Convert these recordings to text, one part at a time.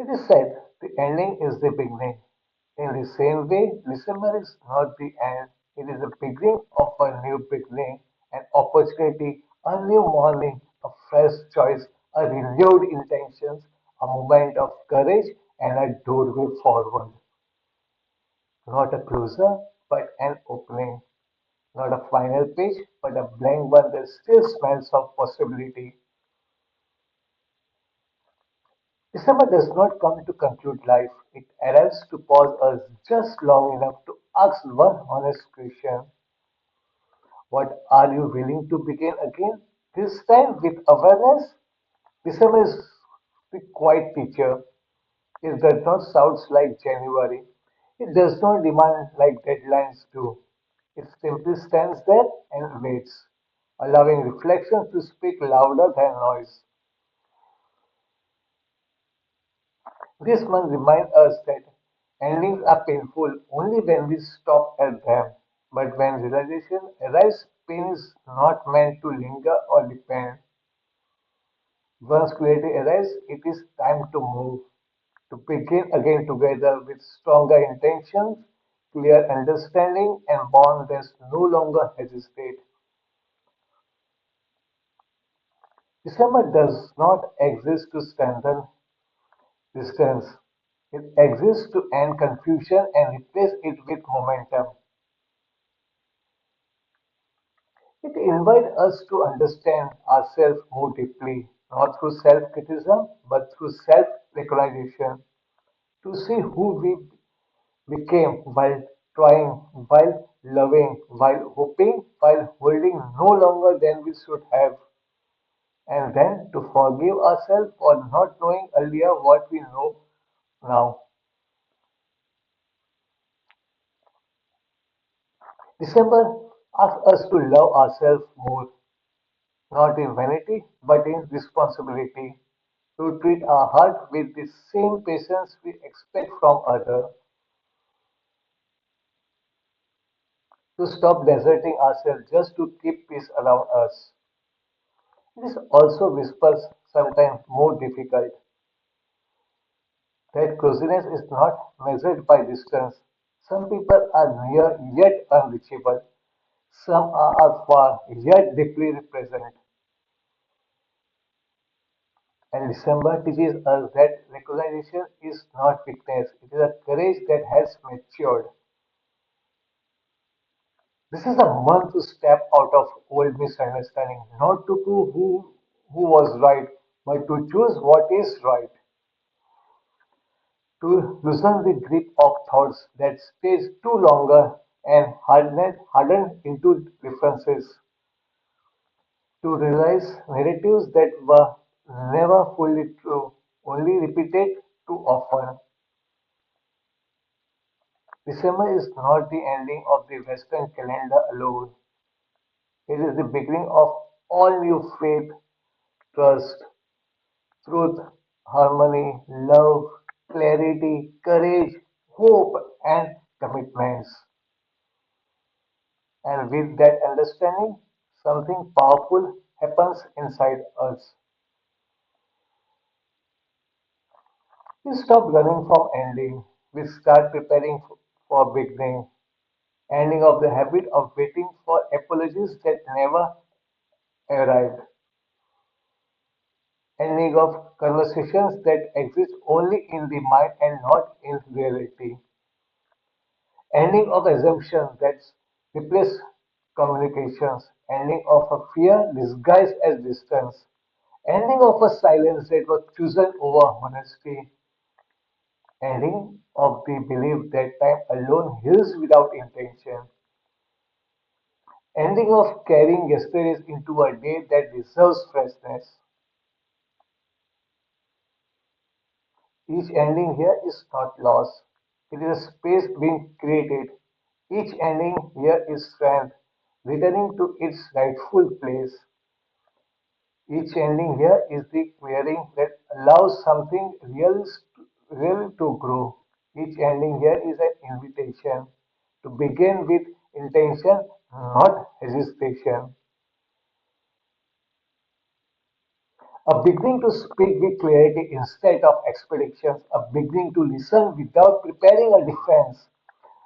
It is said the ending is the beginning. In the same way, December is not the end, it is the beginning of a new beginning, an opportunity, a new morning, a fresh choice, a renewed intentions, a moment of courage, and a doorway forward. Not a closer, but an opening. Not a final page, but a blank one that still smells of possibility. December does not come to conclude life. It arrives to pause us just long enough to ask one honest question. What are you willing to begin again? This time with awareness? December is the quiet teacher. It does not sound like January. It does not demand like deadlines do. It simply stands there and waits, allowing reflection to speak louder than noise. This month reminds us that endings are painful only when we stop at them. But when realization arrives, pain is not meant to linger or depend. Once clarity arrives, it is time to move, to begin again together with stronger intentions, clear understanding, and bond that no longer hesitate. December does not exist to strengthen distance. It exists to end confusion and replace it with momentum. It invites us to understand ourselves more deeply, not through self criticism, but through self recognition, to see who we became while trying, while loving, while hoping, while holding no longer than we should have, and then to forgive ourselves for not knowing earlier what we know now. December asks us to love ourselves more, not in vanity, but in responsibility, to treat our heart with the same patience we expect from others, to stop deserting ourselves just to keep peace around us. It is also whispers, sometimes more difficult, that closeness is not measured by distance. Some people are near yet unreachable. Some are far yet deeply present. And December teaches us that recognition is not weakness, it is a courage that has matured. This is a month to step out of old misunderstanding, not to prove who was right, but to choose what is right, to loosen the grip of thoughts that stays too longer and harden into differences, to realize narratives that were never fully true, only repeated too often. December is not the ending of the Western calendar alone. It is the beginning of all new faith, trust, truth, harmony, love, clarity, courage, hope, and commitments. And with that understanding, something powerful happens inside us. We stop running from ending. We start preparing for beginning. Ending of the habit of waiting for apologies that never arrived. Ending of conversations that exist only in the mind and not in reality. Ending of assumptions that replace communications. Ending of a fear disguised as distance. Ending of a silence that was chosen over honesty. Ending of the belief that time alone heals without intention. Ending of carrying yesterday's into a day that deserves freshness. Each ending here is not loss. It is a space being created. Each ending here is strength, returning to its rightful place. Each ending here is the clearing that allows something real to grow. Each ending here is an invitation to begin with intention, not hesitation. a beginning to speak with clarity instead of expectations, a beginning to listen without preparing a defense,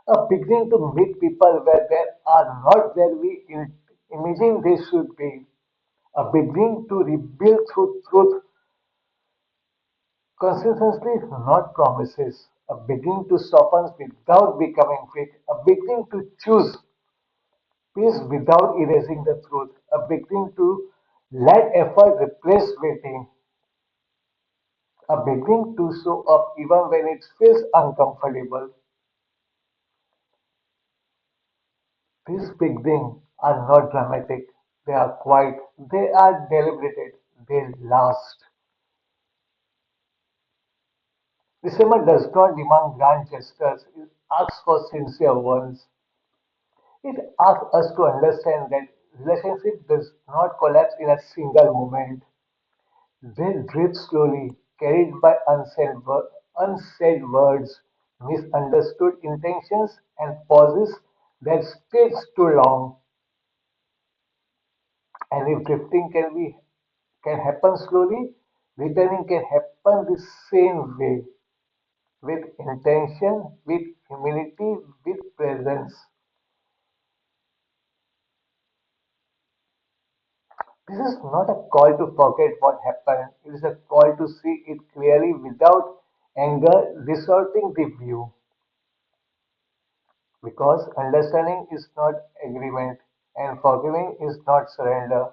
a beginning to meet people where they are not where we imagine they should be, a beginning to rebuild through truth, consistency, not promises, a beginning to soften without becoming weak, a beginning to choose peace without erasing the truth, a beginning to let effort replace waiting, a beginning to show up even when it feels uncomfortable. These beginnings are not dramatic, they are quiet, they are deliberated, they last. December does not demand grand gestures, it asks for sincere ones. It asks us to understand that relationship does not collapse in a single moment. They drift slowly, carried by unsaid words, misunderstood intentions, and pauses that stays too long. And if drifting can happen slowly, returning can happen the same way, with intention, with humility, with presence. This is not a call to forget what happened. It is a call to see it clearly without anger distorting the view. Because understanding is not agreement and forgiving is not surrender.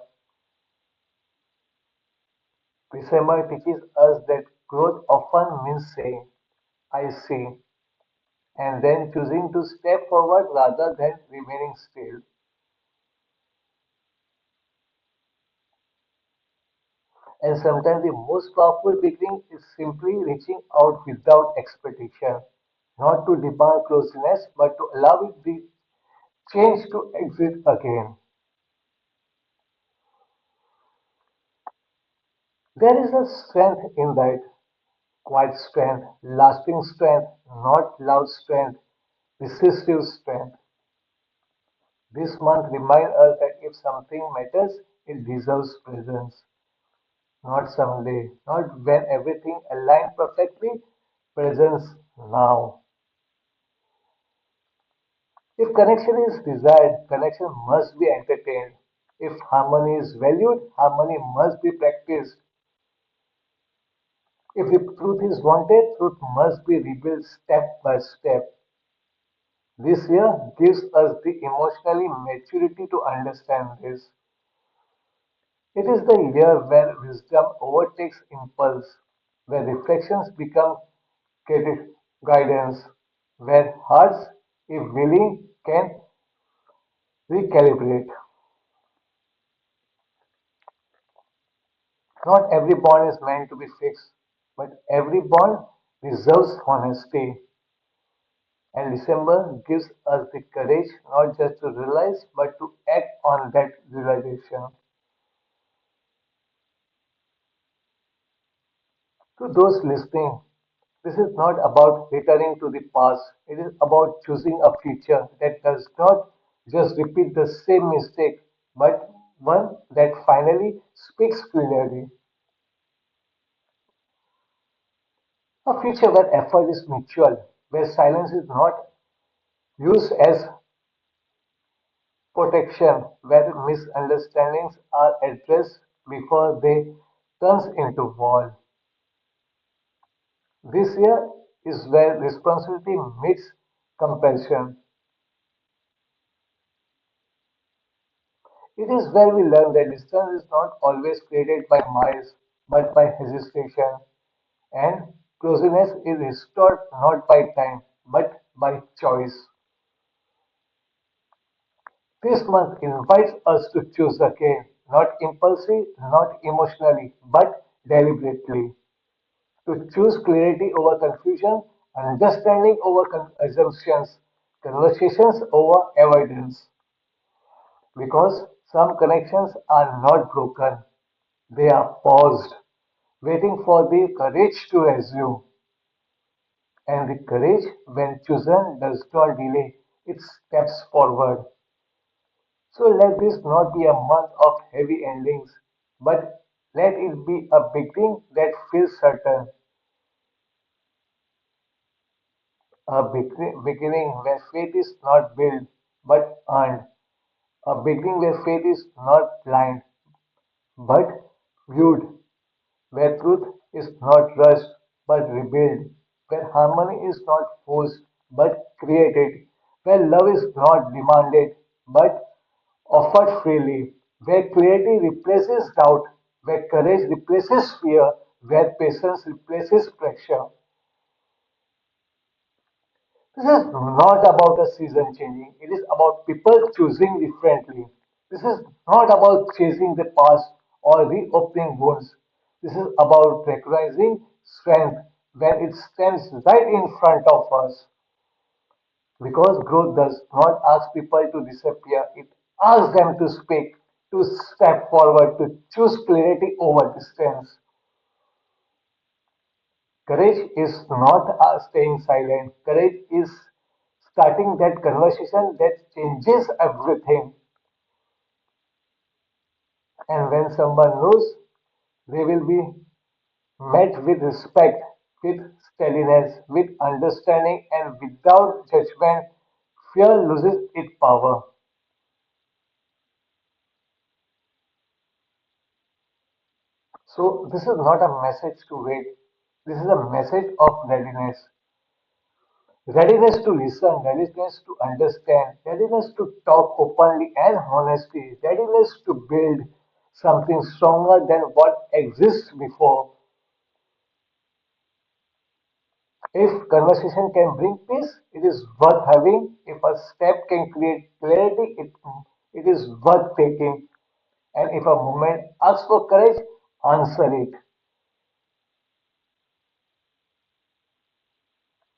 December teaches us that growth often means saying, I see, and then choosing to step forward rather than remaining still. And sometimes the most powerful beginning is simply reaching out without expectation, not to demand closeness, but to allow it the change to exist again. There is a strength in that, quiet strength, lasting strength, not loud strength, decisive strength. This month reminds us that if something matters, it deserves presence. Not someday, not when everything aligns perfectly, presence now. If connection is desired, connection must be entertained. If harmony is valued, harmony must be practiced. If the truth is wanted, truth must be rebuilt step by step. This year gives us the emotionally maturity to understand this. It is the year where wisdom overtakes impulse, where reflections become guidance, where hearts, if willing, can recalibrate. Not every bond is meant to be fixed, but every bond deserves honesty. And December gives us the courage not just to realize, but to act on that realization. To those listening, this is not about returning to the past. It is about choosing a future that does not just repeat the same mistake, but one that finally speaks clearly. A future where effort is mutual, where silence is not used as protection, where misunderstandings are addressed before they turn into wall. This year is where responsibility meets compassion. It is where we learn that distance is not always created by miles, but by hesitation, and closeness is restored not by time, but by choice. This month invites us to choose again, not impulsively, not emotionally, but deliberately. To choose clarity over confusion, understanding over assumptions, conversations over avoidance. Because some connections are not broken, they are paused, waiting for the courage to resume. And the courage, when chosen, does not delay, it steps forward. So let this not be a month of heavy endings, but Let it be a beginning that feels certain, a beginning where faith is not built but earned, a beginning where faith is not blind but viewed, where truth is not rushed but revealed, where harmony is not forced but created, where love is not demanded but offered freely, where clarity replaces doubt, where courage replaces fear, where patience replaces pressure. This is not about a season changing, it is about people choosing differently. This is not about chasing the past or reopening wounds. This is about recognizing strength when it stands right in front of us. Because growth does not ask people to disappear, it asks them to speak, to step forward, to choose clarity over distance. Courage is not staying silent. Courage is starting that conversation that changes everything. And when someone knows, they will be met with respect, with steadiness, with understanding, and without judgment. Fear loses its power. So, this is not a message to wait. This is a message of readiness. Readiness to listen, readiness to understand, readiness to talk openly and honestly, readiness to build something stronger than what exists before. If conversation can bring peace, it is worth having. If a step can create clarity, it is worth taking. And if a movement asks for courage, answer it.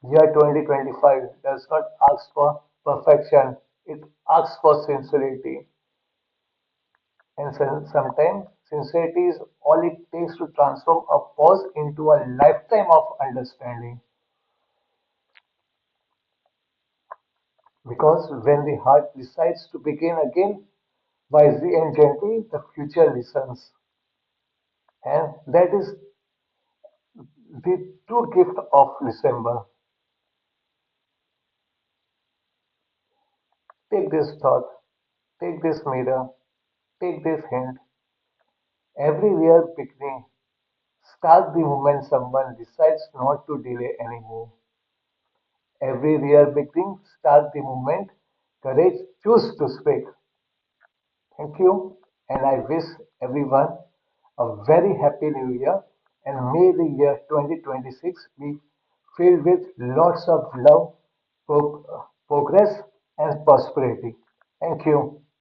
Year 2025 does not ask for perfection, it asks for sincerity. And sometimes sincerity is all it takes to transform a pause into a lifetime of understanding. Because when the heart decides to begin again, wisely and gently, the future listens. And that is the true gift of December. Take this thought, take this mirror, take this hint. Every real beginning starts the moment someone decides not to delay anymore. Every real beginning starts the moment courage chooses to speak. Thank you, and I wish everyone a very happy new year, and may the year 2026 be filled with lots of love, progress, and prosperity. Thank you.